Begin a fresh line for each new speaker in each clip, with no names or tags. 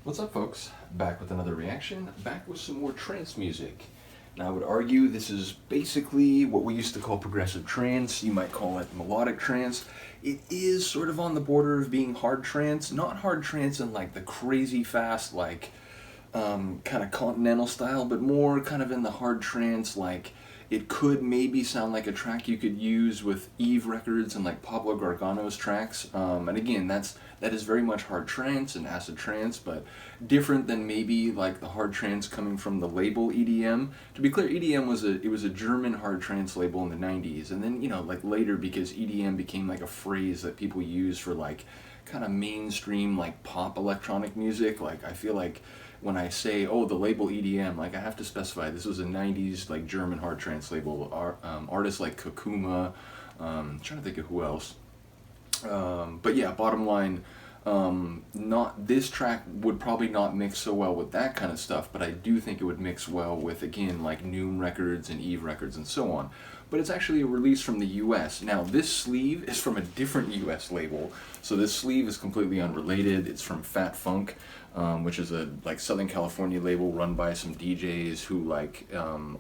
What's up, folks? Back with another reaction, back with some more trance music. Now, I would argue this is basically what we used to call progressive trance. You might call it melodic trance. It is sort of on the border of being hard trance, not hard trance in like the crazy fast, like kind of continental style, but more kind of in the hard trance, like it could maybe sound like a track you could use with Eve Records and like Pablo Gargano's tracks. And again, that is very much hard trance and acid trance, but different than maybe like the hard trance coming from the label EDM. To be clear, EDM was a German hard trance label in the '90s, and then like later, because EDM became like a phrase that people use for like kind of mainstream like pop electronic music. Like I feel like when I say, oh, the label EDM, like I have to specify this was a '90s like German hard trance label. Artists like Kokuma, trying to think of who else. But yeah, bottom line, not this track would probably not mix so well with that kind of stuff, but I do think it would mix well with, again, like Noon Records and Eve Records and so on. But it's actually a release from the US. Now, this sleeve is from a different US label, so this sleeve is completely unrelated. It's from Fat Funk, which is a like Southern California label run by some DJs who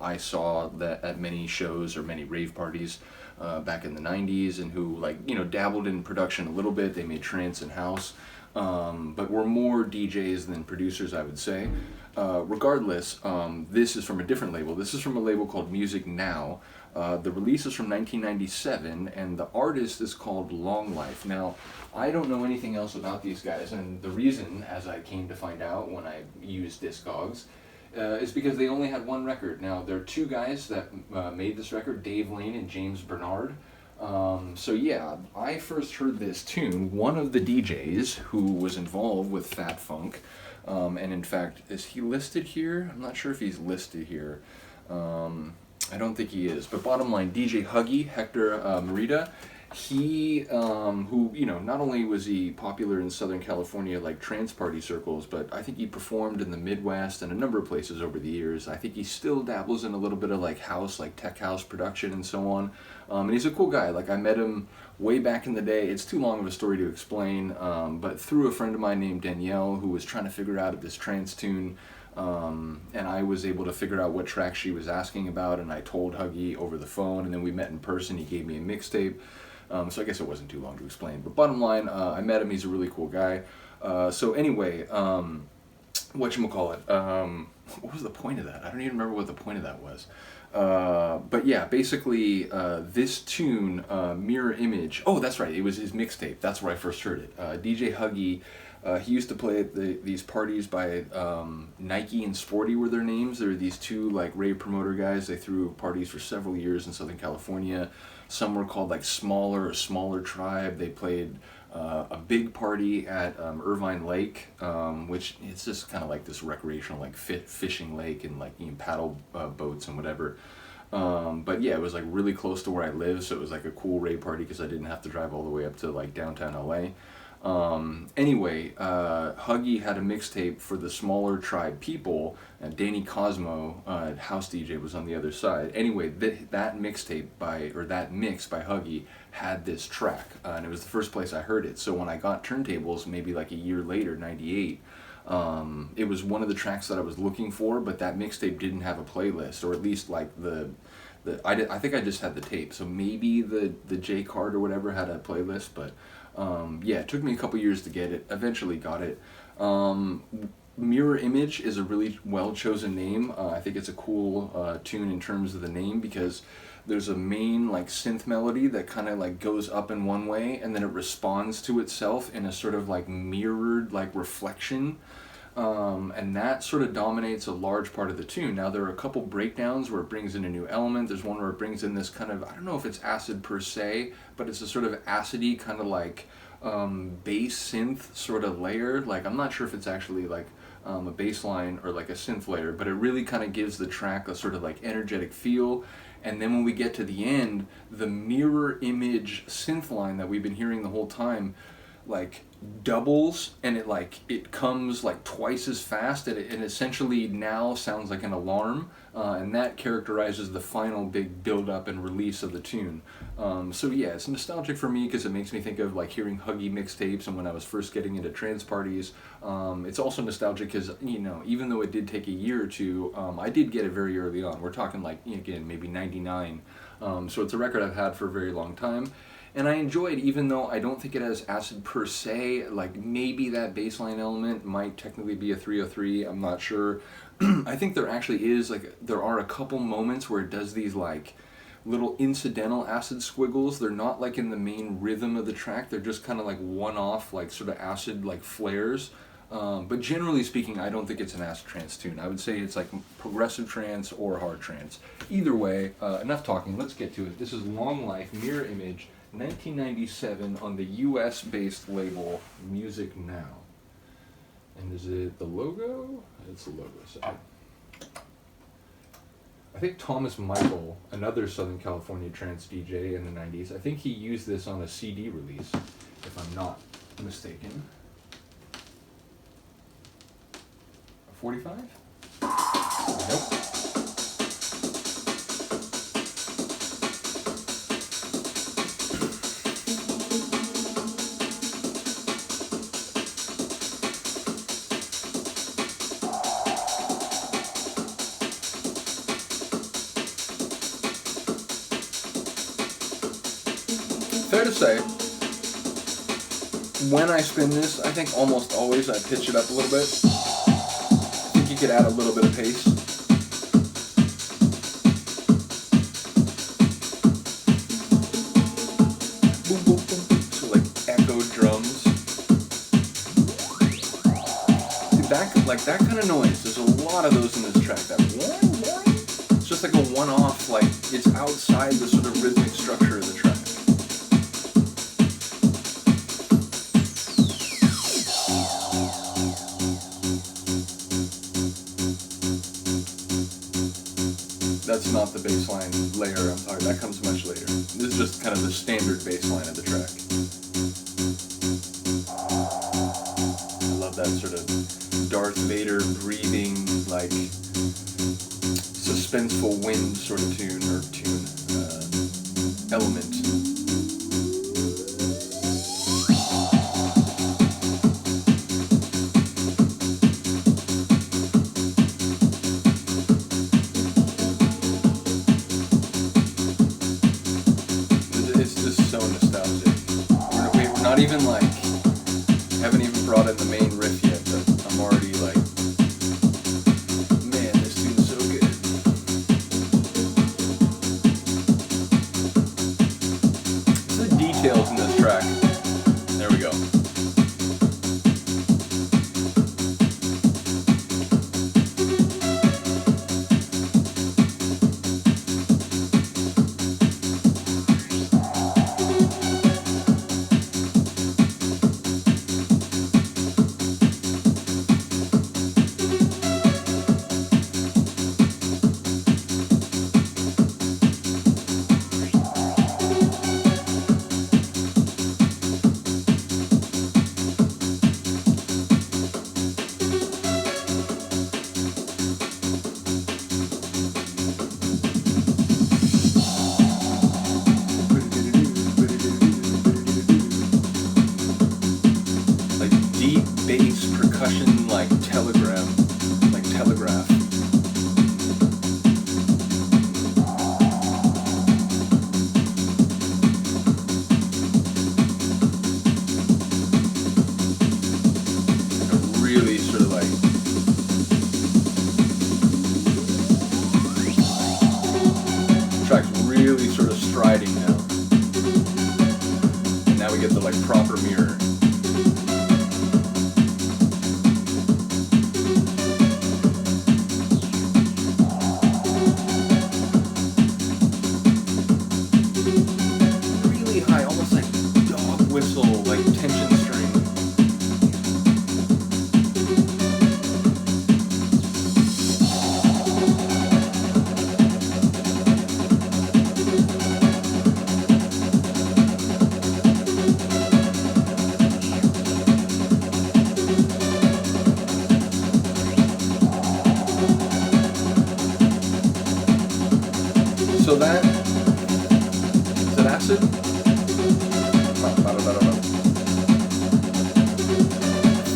I saw that at many shows or many rave parties back in the '90s, and who dabbled in production a little bit. They made trance and house, but were more DJs than producers, I would say. Regardless, this is from a different label. This is from a label called Music Now. The release is from 1997, and the artist is called Long Life. Now, I don't know anything else about these guys, and the reason, as I came to find out when I used Discogs, is because they only had one record. Now, there are two guys that made this record, Dave Lane and James Bernard. So yeah, I first heard this tune, one of the DJs who was involved with Fat Funk, and in fact, is he listed here? I'm not sure if he's listed here. I don't think he is, but bottom line, DJ Huggy, Hector Merida, he, who, not only was he popular in Southern California, like trance party circles, but I think he performed in the Midwest and a number of places over the years. I think he still dabbles in a little bit of like house, like tech house production and so on. And he's a cool guy. Like I met him way back in the day. It's too long of a story to explain, but through a friend of mine named Danielle, who was trying to figure out this trance tune. And I was able to figure out what track she was asking about, and I told Huggy over the phone, and then we met in person. He gave me a mixtape, so I guess it wasn't too long to explain. But bottom line, I met him. He's a really cool guy. So anyway, whatchamacallit, what was the point of that? I don't even remember what the point of that was. But yeah, basically, this tune, Mirror Image, oh, that's right, it was his mixtape. That's where I first heard it. DJ Huggy, he used to play at these parties by Nike and Sporty were their names. There were these two like rave promoter guys. They threw parties for several years in Southern California. Some were called like Smaller Tribe. They played a big party at Irvine Lake, which it's just kind of like this recreational like fishing lake, and like paddle boats and whatever. But yeah, it was like really close to where I live, so it was like a cool rave party because I didn't have to drive all the way up to like downtown LA. Anyway, Huggy had a mixtape for the Smaller Tribe people, and Danny Cosmo, house DJ, was on the other side. Anyway, that mixtape that mix by Huggy had this track, and it was the first place I heard it. So when I got turntables, maybe like a year later, '98, it was one of the tracks that I was looking for, but that mixtape didn't have a playlist, or at least like I think I just had the tape, so maybe the J card or whatever had a playlist, but yeah, it took me a couple years to get it. Eventually got it. Mirror Image is a really well chosen name. I think it's a cool tune in terms of the name, because there's a main like synth melody that kind of like goes up in one way, and then it responds to itself in a sort of like mirrored like reflection. And that sort of dominates a large part of the tune. Now, there are a couple breakdowns where it brings in a new element. There's one where it brings in this kind of, I don't know if it's acid per se, but it's a sort of acidy kind of like bass synth sort of layer. Like, I'm not sure if it's actually like a bass line or like a synth layer, but it really kind of gives the track a sort of like energetic feel. And then when we get to the end, the mirror image synth line that we've been hearing the whole time like doubles, and it comes like twice as fast, and it essentially now sounds like an alarm, and that characterizes the final big build up and release of the tune. So yeah, it's nostalgic for me because it makes me think of like hearing Huggy mixtapes and when I was first getting into trance parties. It's also nostalgic because, you know, even though it did take a year or two, I did get it very early on. We're talking like, again, maybe 99. So it's a record I've had for a very long time. And I enjoy it, even though I don't think it has acid per se. Like, maybe that bass line element might technically be a 303, I'm not sure. I think there actually is, like, there are a couple moments where it does these, like, little incidental acid squiggles. They're not, like, in the main rhythm of the track. They're just kind of, like, one-off, like, sort of acid, like, flares. But generally speaking, I don't think it's an acid trance tune. I would say it's, like, progressive trance or hard trance. Either way, enough talking. Let's get to it. This is Long Life, Mirror Image, 1997 on the US-based label Music Now. And is it the logo? It's the logo. So I think Thomas Michael, another Southern California trance DJ in the 90s, I think he used this on a CD release, if I'm not mistaken. A 45? Nope. Fair to say, when I spin this, I think almost always I pitch it up a little bit. I think you could add a little bit of pace. Boom, boom, boom. So like echo drums. Dude, that kind of noise, there's a lot of those in this track. That it's just like a one-off, like it's outside the sort of rhythmic structure of the track. That's not the bass line layer I'm talking about. That comes much later. This is just kind of the standard bass line of the track. I love that sort of Darth Vader breathing, like suspenseful wind sort of element. Not even like, haven't even brought in the main riff yet, but I'm already like, man, this tune's so good. The details in this track. There we go. Percussion like telegraph. Really sort of like track's really sort of striding now. And now we get the like proper mirror. Whistle, like tension string. So that is it acid? I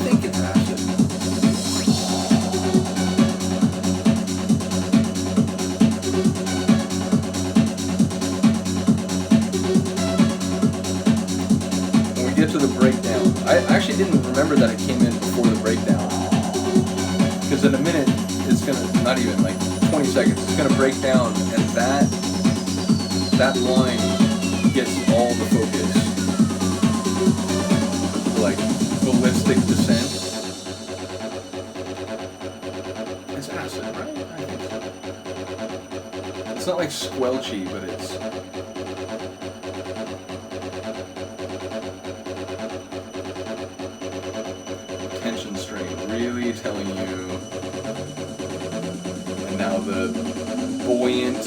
think it's acid. When we get to the breakdown, I actually didn't remember that it came in before the breakdown. Because in a minute, it's gonna, not even like 20 seconds, it's gonna break down, and that line gets all the focus. Like ballistic descent. It's acid, right? I think so. It's not like squelchy, but it's. Tension string, really telling you. And now the buoyant.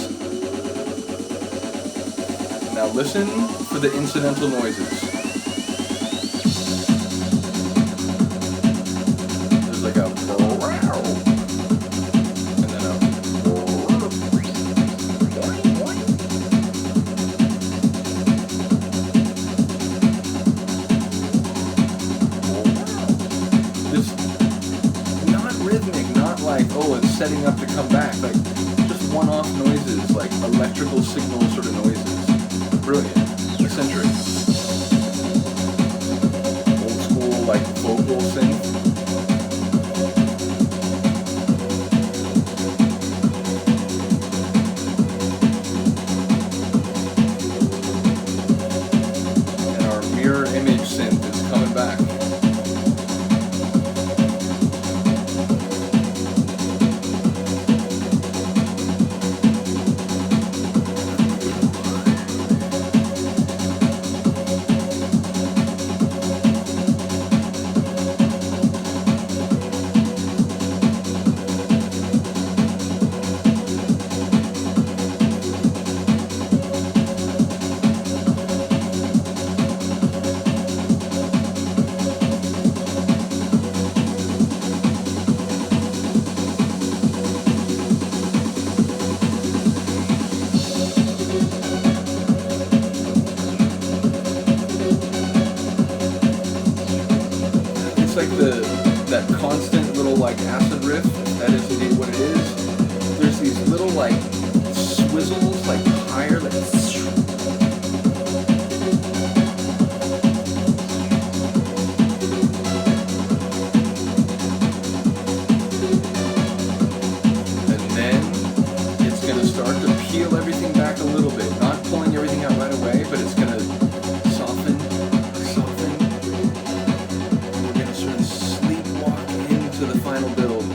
Now listen for the incidental noises. There's like a and then a this not rhythmic, not like, oh, it's setting up to come back, like just one-off noises, like electrical signal sort of noises. Brilliant, eccentric, old school like vocal synth. And our mirror image synth is coming back. Like that constant little like acid riff, that is indeed what it is. There's these little like swizzles, like higher, like and then it's gonna start to peel everything back a little bit, not pulling everything out right away, but it's gonna soften. To the final build.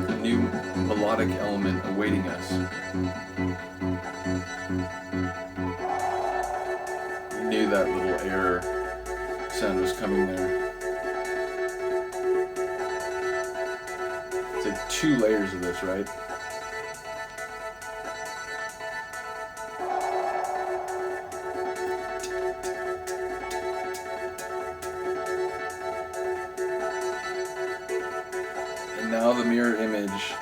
A new melodic element awaiting us. We knew that little air sound was coming there. It's like 2 layers of this, right? Now the mirror image,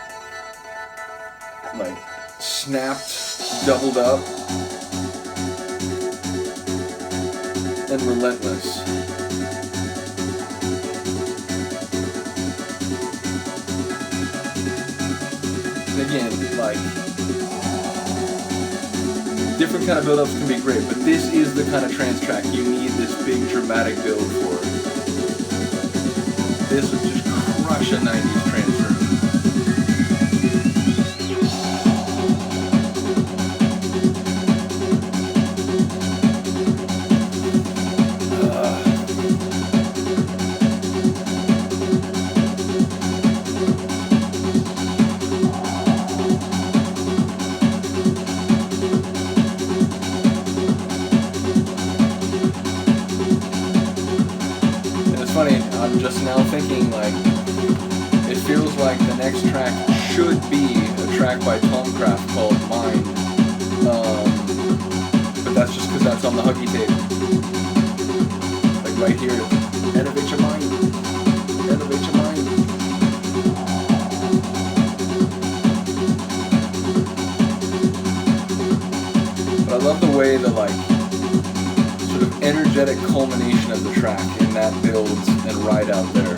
like, snapped, doubled up, and relentless. And again, like, different kind of build-ups can be great, but this is the kind of trance track you need this big dramatic build for. This would just crush a 90s trance room. Funny, I'm just now thinking, like, it feels like the next track should be a track by Tom Craft called Mind, but that's just because that's on the Huggy tape, like right here. I love the way the like sort of energetic culmination of the track and that builds and ride out there.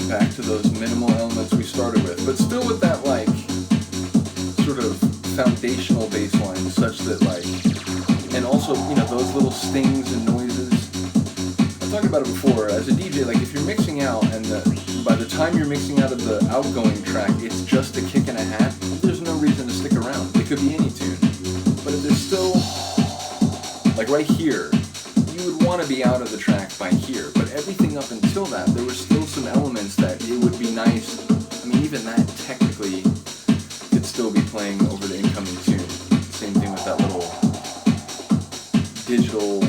Back to those minimal elements we started with, but still with that like sort of foundational bass line, such that like, and also, you know, those little stings and noises. I've talked about it before. As a DJ, like if you're mixing out and by the time you're mixing out of the outgoing track, it's just a kick and a hat, there's no reason to stick around. It could be any tune. But if there's still, like right here, you would want to be out of the track by here, but everything up until that, there were still some elements that it would be nice. I mean, even that technically could still be playing over the incoming tune. Same thing with that little digital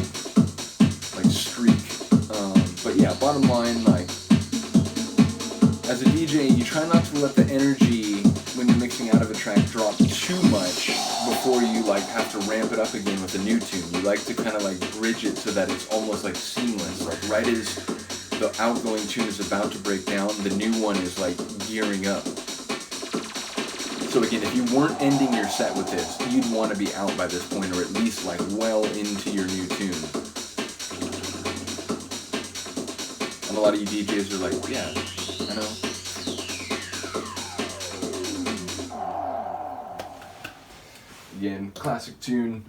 like streak. But yeah, bottom line, like as a DJ, you try not to let the energy when you're mixing out of a track drop too much before you like have to ramp it up again with a new tune. You like to kind of like bridge it so that it's almost like seamless. Like right as the outgoing tune is about to break down, the new one is like gearing up. So again, if you weren't ending your set with this, you'd want to be out by this point, or at least like well into your new tune. And a lot of you DJs are like, yeah, I know. Again, classic tune.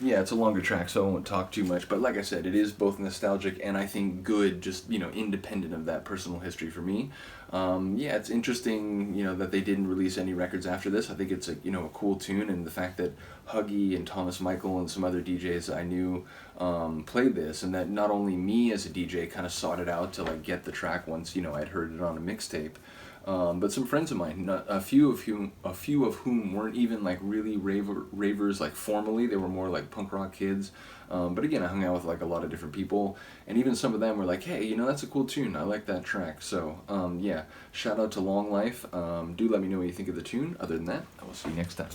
Yeah, it's a longer track, so I won't talk too much. But like I said, it is both nostalgic and I think good, just, you know, independent of that personal history for me. Yeah, it's interesting, you know, that they didn't release any records after this. I think it's a, you know, a cool tune, and the fact that Huggy and Thomas Michael and some other DJs I knew played this, and that not only me as a DJ kind of sought it out to like get the track once, you know, I'd heard it on a mixtape. But some friends of mine, a few of whom weren't even like really ravers like formally. They were more like punk rock kids. But again, I hung out with like a lot of different people, and even some of them were like, "Hey, you know, that's a cool tune. I like that track." So yeah, shout out to Long Life. Do let me know what you think of the tune. Other than that, I will see you next time.